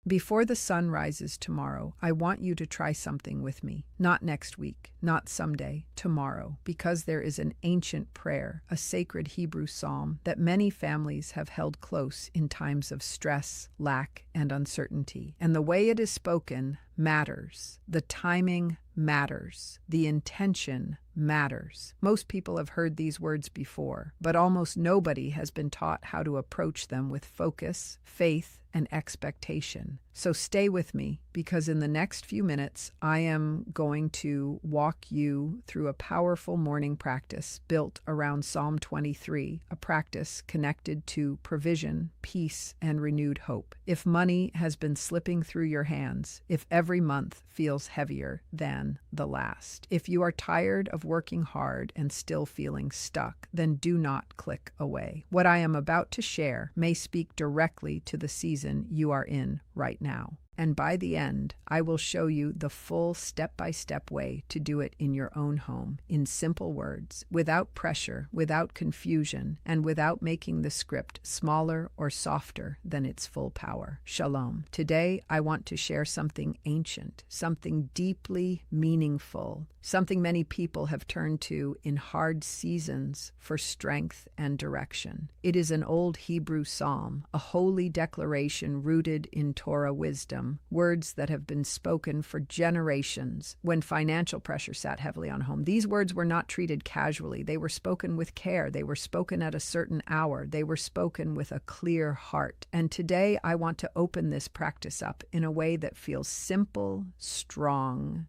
Before the sun rises tomorrow, I want you to try something with me. Not next week, not someday, tomorrow, because there is an ancient prayer, a sacred Hebrew psalm that many families have held close in times of stress, lack, and uncertainty. And the way it is spoken matters. The timing matters. The intention matters. Most people have heard these words before, but almost nobody has been taught how to approach them with focus, faith, and expectation. So stay with me, because in the next few minutes, I am going to walk you through a powerful morning practice built around Psalm 23, a practice connected to provision, peace, and renewed hope. If money has been slipping through your hands, if every month feels heavier than the last, if you are tired of working hard and still feeling stuck, then do not click away. What I am about to share may speak directly to the season you are in right now. And by the end, I will show you the full step-by-step way to do it in your own home, in simple words, without pressure, without confusion, and without making the script smaller or softer than its full power. Shalom. Today, I want to share something ancient, something deeply meaningful, something many people have turned to in hard seasons for strength and direction. It is an old Hebrew psalm, a holy declaration rooted in Torah wisdom, words that have been spoken for generations when financial pressure sat heavily on home. These words were not treated casually. They were spoken with care. They were spoken at a certain hour. They were spoken with a clear heart. And today I want to open this practice up in a way that feels simple, strong,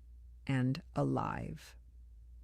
and alive.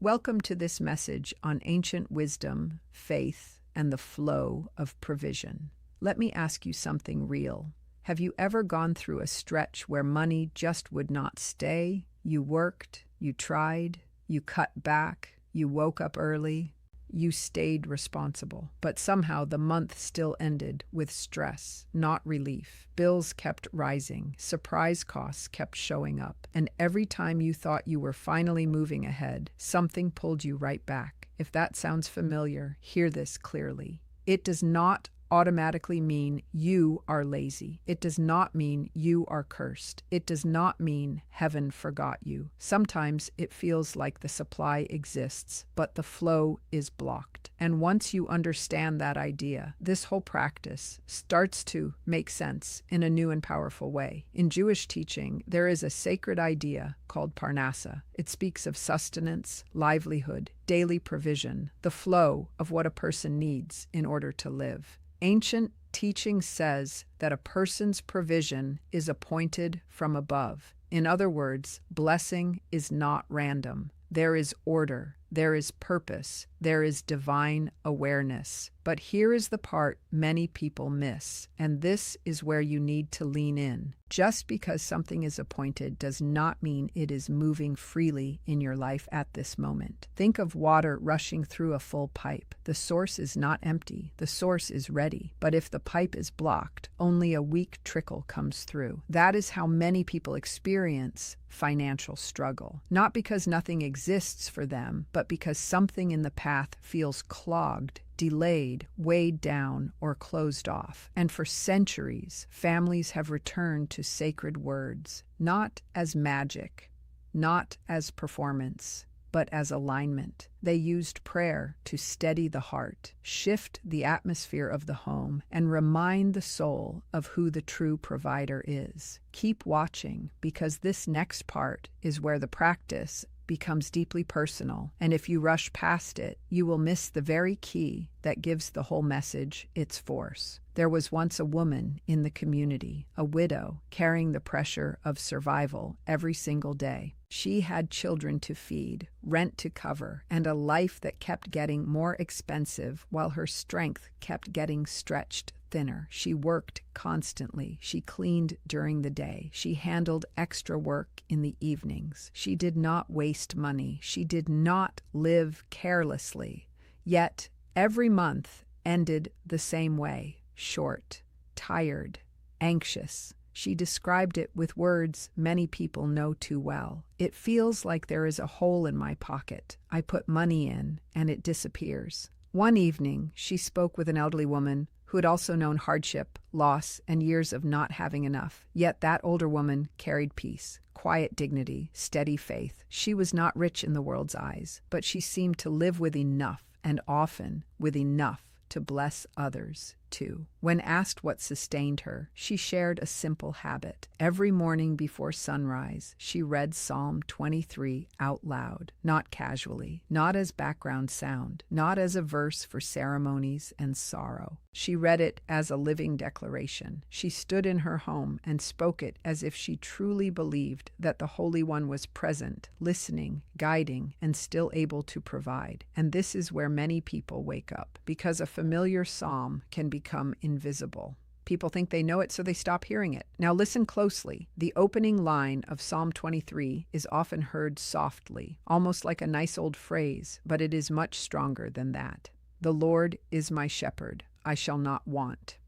Welcome to this message on ancient wisdom, faith, and the flow of provision. Let me ask you something real. Have you ever gone through a stretch where money just would not stay? You worked, you tried, you cut back, you woke up early, you stayed responsible. But somehow the month still ended with stress, not relief. Bills kept rising, surprise costs kept showing up, and every time you thought you were finally moving ahead, something pulled you right back. If that sounds familiar, hear this clearly. It does not automatically mean you are lazy. It does not mean you are cursed. It does not mean heaven forgot you. Sometimes it feels like the supply exists, but the flow is blocked. And once you understand that idea, this whole practice starts to make sense in a new and powerful way. In Jewish teaching, there is a sacred idea called parnasa. It speaks of sustenance, livelihood, daily provision, the flow of what a person needs in order to live. Ancient teaching says that a person's provision is appointed from above. In other words, blessing is not random. There is order, there is purpose, there is divine awareness. But here is the part many people miss, and this is where you need to lean in. Just because something is appointed does not mean it is moving freely in your life at this moment. Think of water rushing through a full pipe. The source is not empty, the source is ready. But if the pipe is blocked, only a weak trickle comes through. That is how many people experience financial struggle. Not because nothing exists for them, but because something in the path feels clogged, delayed, weighed down, or closed off. And for centuries, families have returned to sacred words, not as magic, not as performance, but as alignment. They used prayer to steady the heart, shift the atmosphere of the home, and remind the soul of who the true provider is. Keep watching, because this next part is where the practice becomes deeply personal, and if you rush past it, you will miss the very key that gives the whole message its force. There was once a woman in the community, a widow, carrying the pressure of survival every single day. She had children to feed, rent to cover, and a life that kept getting more expensive while her strength kept getting stretched thinner. She worked constantly. She cleaned during the day. She handled extra work in the evenings. She did not waste money. She did not live carelessly. Yet every month ended the same way: short, tired, anxious. She described it with words many people know too well. It feels like there is a hole in my pocket. I put money in, and it disappears. One evening, she spoke with an elderly woman who had also known hardship, loss, and years of not having enough. Yet that older woman carried peace, quiet dignity, steady faith. She was not rich in the world's eyes, but she seemed to live with enough, and often with enough to bless others, too. When asked what sustained her, she shared a simple habit. Every morning before sunrise, she read Psalm 23 out loud, not casually, not as background sound, not as a verse for ceremonies and sorrow. She read it as a living declaration. She stood in her home and spoke it as if she truly believed that the Holy One was present, listening, guiding, and still able to provide. And this is where many people wake up, because a familiar psalm can become invisible. People think they know it, so they stop hearing it. Now listen closely. The opening line of Psalm 23 is often heard softly, almost like a nice old phrase, but it is much stronger than that. The Lord is my shepherd, I shall not want.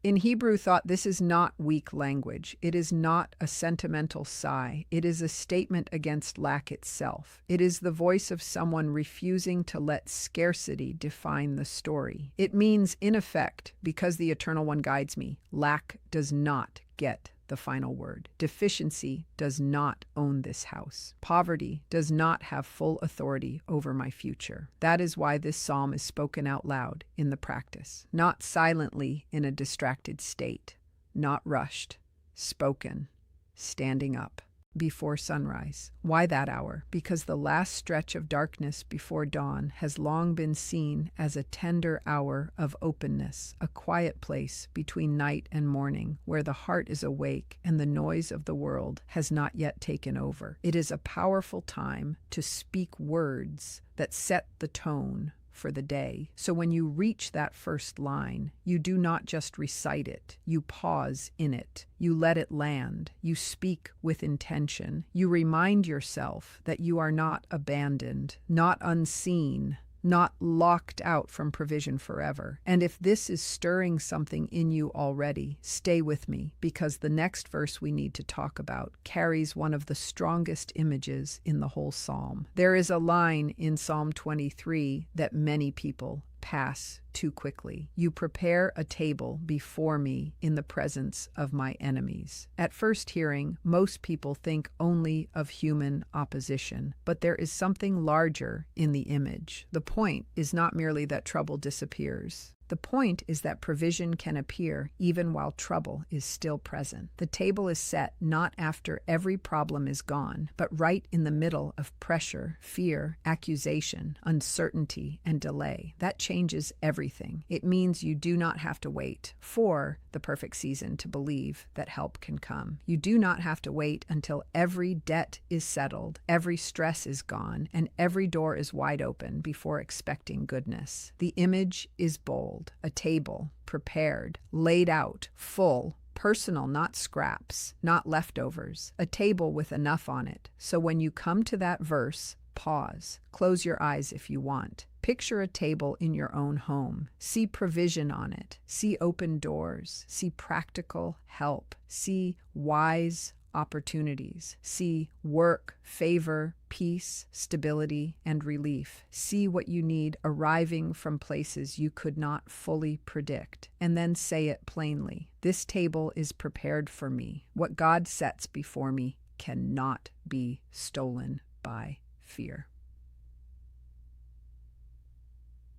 In Hebrew thought, this is not weak language. It is not a sentimental sigh. It is a statement against lack itself. It is the voice of someone refusing to let scarcity define the story. It means, in effect, because the Eternal One guides me, lack does not get the final word. Deficiency does not own this house. Poverty does not have full authority over my future. That is why this psalm is spoken out loud in the practice, not silently in a distracted state, not rushed, spoken, standing up. Before sunrise. Why that hour? Because the last stretch of darkness before dawn has long been seen as a tender hour of openness, a quiet place between night and morning, where the heart is awake and the noise of the world has not yet taken over. It is a powerful time to speak words that set the tone for the day. So when you reach that first line, you do not just recite it, you pause in it, you let it land, you speak with intention, you remind yourself that you are not abandoned, not unseen, not locked out from provision forever. And if this is stirring something in you already, stay with me, because the next verse we need to talk about carries one of the strongest images in the whole psalm. There is a line in Psalm 23 that many people pass too quickly. You prepare a table before me in the presence of my enemies. At first hearing, most people think only of human opposition, but there is something larger in the image. The point is not merely that trouble disappears. The point is that provision can appear even while trouble is still present. The table is set not after every problem is gone, but right in the middle of pressure, fear, accusation, uncertainty, and delay. That changes everything. It means you do not have to wait for the perfect season to believe that help can come. You do not have to wait until every debt is settled, every stress is gone, and every door is wide open before expecting goodness. The image is bold. A table, prepared, laid out, full, personal, not scraps, not leftovers. A table with enough on it. So when you come to that verse, pause. Close your eyes if you want. Picture a table in your own home. See provision on it. See open doors. See practical help. See wise opportunities. See work, favor, peace, stability, and relief. See what you need arriving from places you could not fully predict, and then say it plainly. This table is prepared for me. What God sets before me cannot be stolen by fear.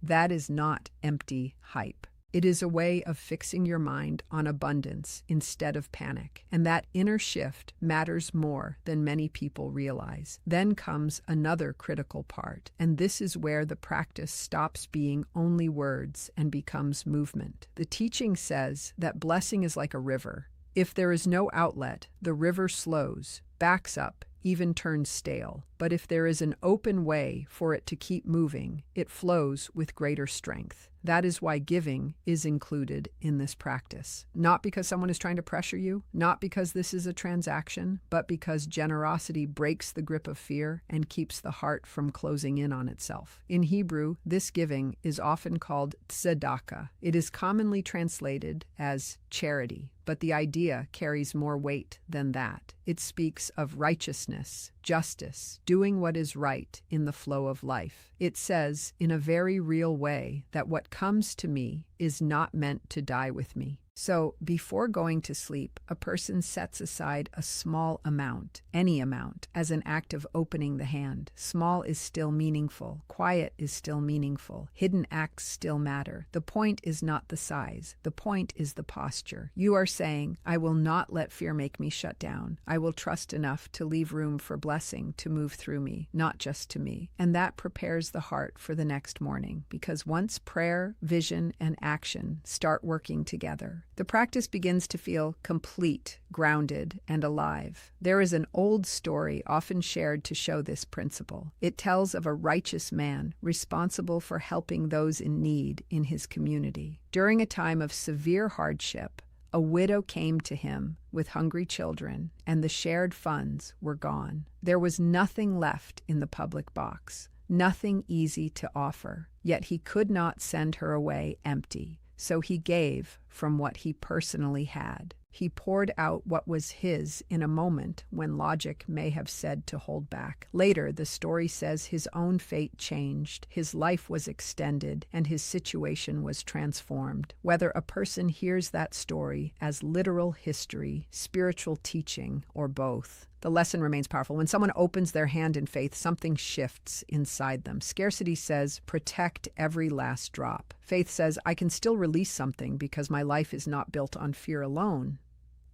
That is not empty hype. It is a way of fixing your mind on abundance instead of panic, and that inner shift matters more than many people realize. Then comes another critical part, and this is where the practice stops being only words and becomes movement. The teaching says that blessing is like a river. If there is no outlet, the river slows, backs up, even turns stale. But if there is an open way for it to keep moving, it flows with greater strength. That is why giving is included in this practice. Not because someone is trying to pressure you, not because this is a transaction, but because generosity breaks the grip of fear and keeps the heart from closing in on itself. In Hebrew, this giving is often called tzedakah. It is commonly translated as charity, but the idea carries more weight than that. It speaks of righteousness, justice, doing what is right in the flow of life. It says, in a very real way, that what comes to me is not meant to die with me. So, before going to sleep, a person sets aside a small amount, any amount, as an act of opening the hand. Small is still meaningful. Quiet is still meaningful. Hidden acts still matter. The point is not the size. The point is the posture. You are saying, I will not let fear make me shut down. I will trust enough to leave room for blessing to move through me, not just to me. And that prepares the heart for the next morning, because once prayer, vision, and action start working together, the practice begins to feel complete, grounded, and alive. There is an old story often shared to show this principle. It tells of a righteous man responsible for helping those in need in his community. During a time of severe hardship, a widow came to him with hungry children, and the shared funds were gone. There was nothing left in the public box, nothing easy to offer, yet he could not send her away empty. So he gave from what he personally had. He poured out what was his in a moment when logic may have said to hold back. Later, the story says his own fate changed, his life was extended, and his situation was transformed. Whether a person hears that story as literal history, spiritual teaching, or both, the lesson remains powerful. When someone opens their hand in faith, something shifts inside them. Scarcity says, protect every last drop. Faith says, I can still release something because my life is not built on fear alone.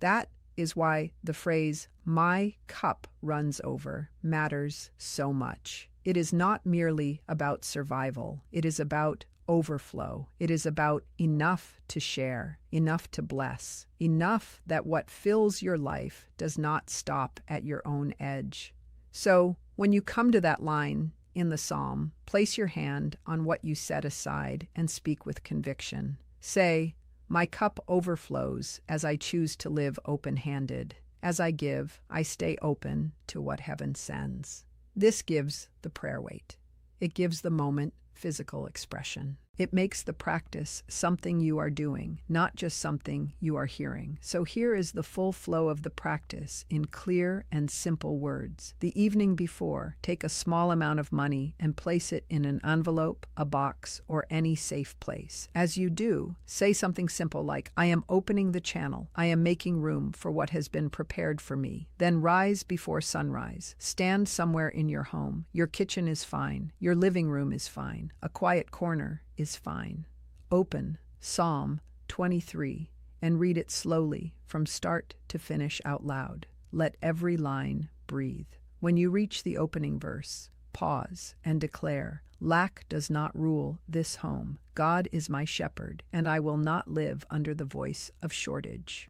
That is why the phrase, my cup runs over, matters so much. It is not merely about survival. It is about overflow. It is about enough to share, enough to bless, enough that what fills your life does not stop at your own edge. So, when you come to that line in the psalm, place your hand on what you set aside and speak with conviction. Say, my cup overflows as I choose to live open-handed. As I give, I stay open to what heaven sends. This gives the prayer weight. It gives the moment physical expression. It makes the practice something you are doing, not just something you are hearing. So here is the full flow of the practice in clear and simple words. The evening before, take a small amount of money and place it in an envelope, a box, or any safe place. As you do, say something simple like, I am opening the channel. I am making room for what has been prepared for me. Then rise before sunrise. Stand somewhere in your home. Your kitchen is fine. Your living room is fine. A quiet corner is fine. Open Psalm 23 and read it slowly from start to finish out loud. Let every line breathe. When you reach the opening verse, pause and declare, lack does not rule this home. God is my shepherd, and I will not live under the voice of shortage.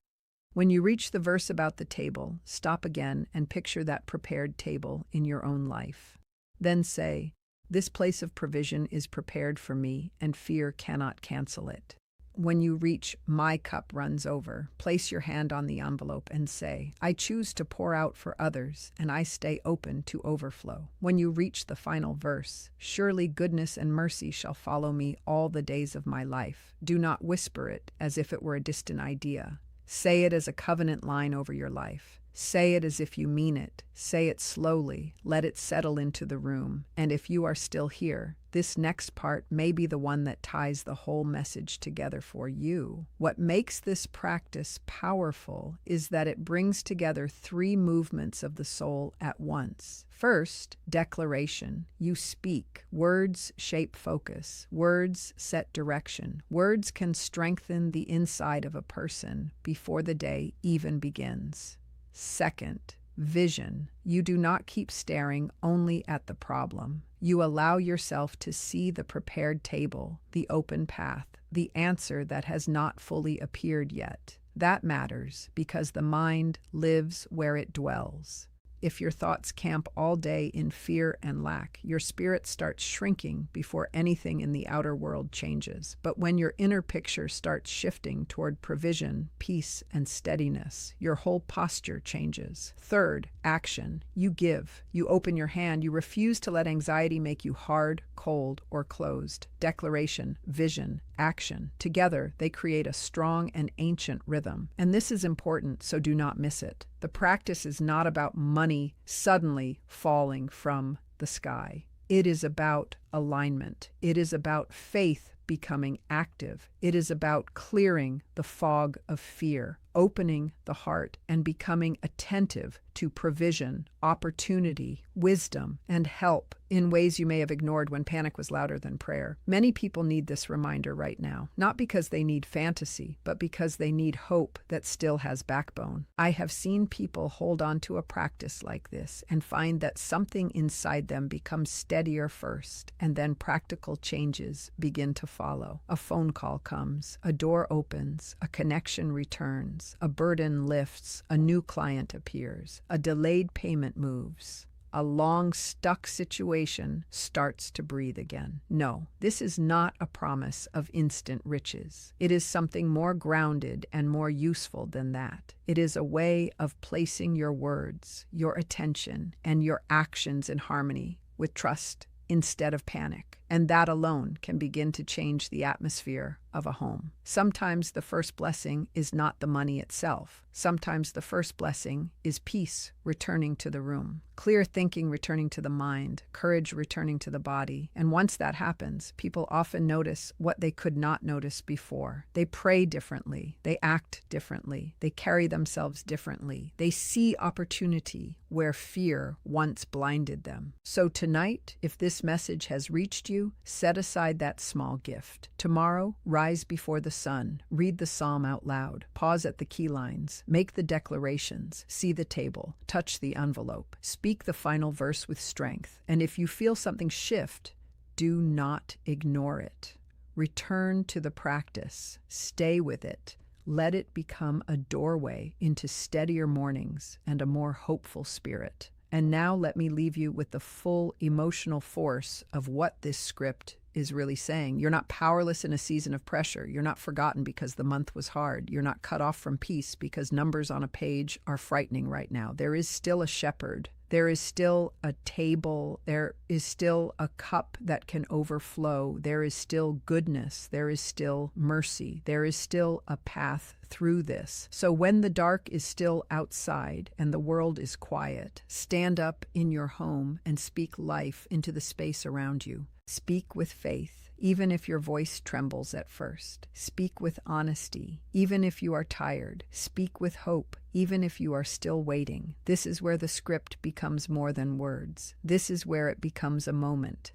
When you reach the verse about the table, stop again and picture that prepared table in your own life. Then say, this place of provision is prepared for me, and fear cannot cancel it. When you reach my cup runs over, place your hand on the envelope and say, I choose to pour out for others, and I stay open to overflow. When you reach the final verse, surely goodness and mercy shall follow me all the days of my life. Do not whisper it as if it were a distant idea. Say it as a covenant line over your life. Say it as if you mean it. Say it slowly. Let it settle into the room. And if you are still here, this next part may be the one that ties the whole message together for you. What makes this practice powerful is that it brings together three movements of the soul at once. First, declaration. You speak. Words shape focus. Words set direction. Words can strengthen the inside of a person before the day even begins. Second, vision. You do not keep staring only at the problem. You allow yourself to see the prepared table, the open path, the answer that has not fully appeared yet. That matters because the mind lives where it dwells. If your thoughts camp all day in fear and lack, your spirit starts shrinking before anything in the outer world changes. But when your inner picture starts shifting toward provision, peace, and steadiness, your whole posture changes. Third, action. You give. You open your hand. You refuse to let anxiety make you hard, cold, or closed. Declaration, vision, action. Together, they create a strong and ancient rhythm. And this is important, so do not miss it. The practice is not about money suddenly falling from the sky. It is about alignment. It is about faith becoming active. It is about clearing the fog of fear, opening the heart, and becoming attentive to provision, opportunity, wisdom, and help in ways you may have ignored when panic was louder than prayer. Many people need this reminder right now, not because they need fantasy, but because they need hope that still has backbone. I have seen people hold on to a practice like this and find that something inside them becomes steadier first, and then practical changes begin to follow. A phone call comes, a door opens, a connection returns, a burden lifts, a new client appears, a delayed payment moves. A long stuck situation starts to breathe again. No, this is not a promise of instant riches. It is something more grounded and more useful than that. It is a way of placing your words, your attention, and your actions in harmony with trust instead of panic. And that alone can begin to change the atmosphere of a home. Sometimes the first blessing is not the money itself. Sometimes the first blessing is peace returning to the room, clear thinking returning to the mind, courage returning to the body. And once that happens, people often notice what they could not notice before. They pray differently. They act differently. They carry themselves differently. They see opportunity where fear once blinded them. So tonight, if this message has reached you, set aside that small gift. Tomorrow, rise before the sun, read the psalm out loud, pause at the key lines, make the declarations, see the table, touch the envelope, speak the final verse with strength. And if you feel something shift, do not ignore it. Return to the practice, stay with it. Let it become a doorway into steadier mornings and a more hopeful spirit. And now let me leave you with the full emotional force of what this script is really saying. You're not powerless in a season of pressure. You're not forgotten because the month was hard. You're not cut off from peace because numbers on a page are frightening right now. There is still a shepherd. There is still a table. There is still a cup that can overflow. There is still goodness. There is still mercy. There is still a path through this. So when the dark is still outside and the world is quiet, stand up in your home and speak life into the space around you. Speak with faith, even if your voice trembles at first. Speak with honesty, even if you are tired. Speak with hope, even if you are still waiting. This is where the script becomes more than words. This is where it becomes a moment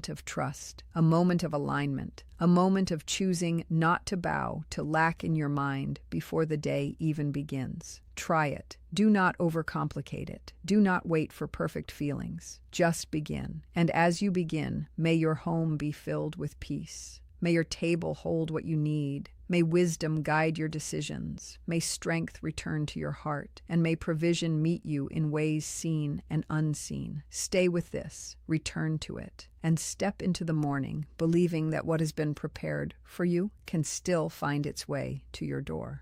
of trust, a moment of alignment, a moment of choosing not to bow to lack in your mind before the day even begins. Try it. Do not overcomplicate it. Do not wait for perfect feelings. Just begin. And as you begin, may your home be filled with peace. May your table hold what you need. May wisdom guide your decisions. May strength return to your heart. And may provision meet you in ways seen and unseen. Stay with this. Return to it. And step into the morning, believing that what has been prepared for you can still find its way to your door.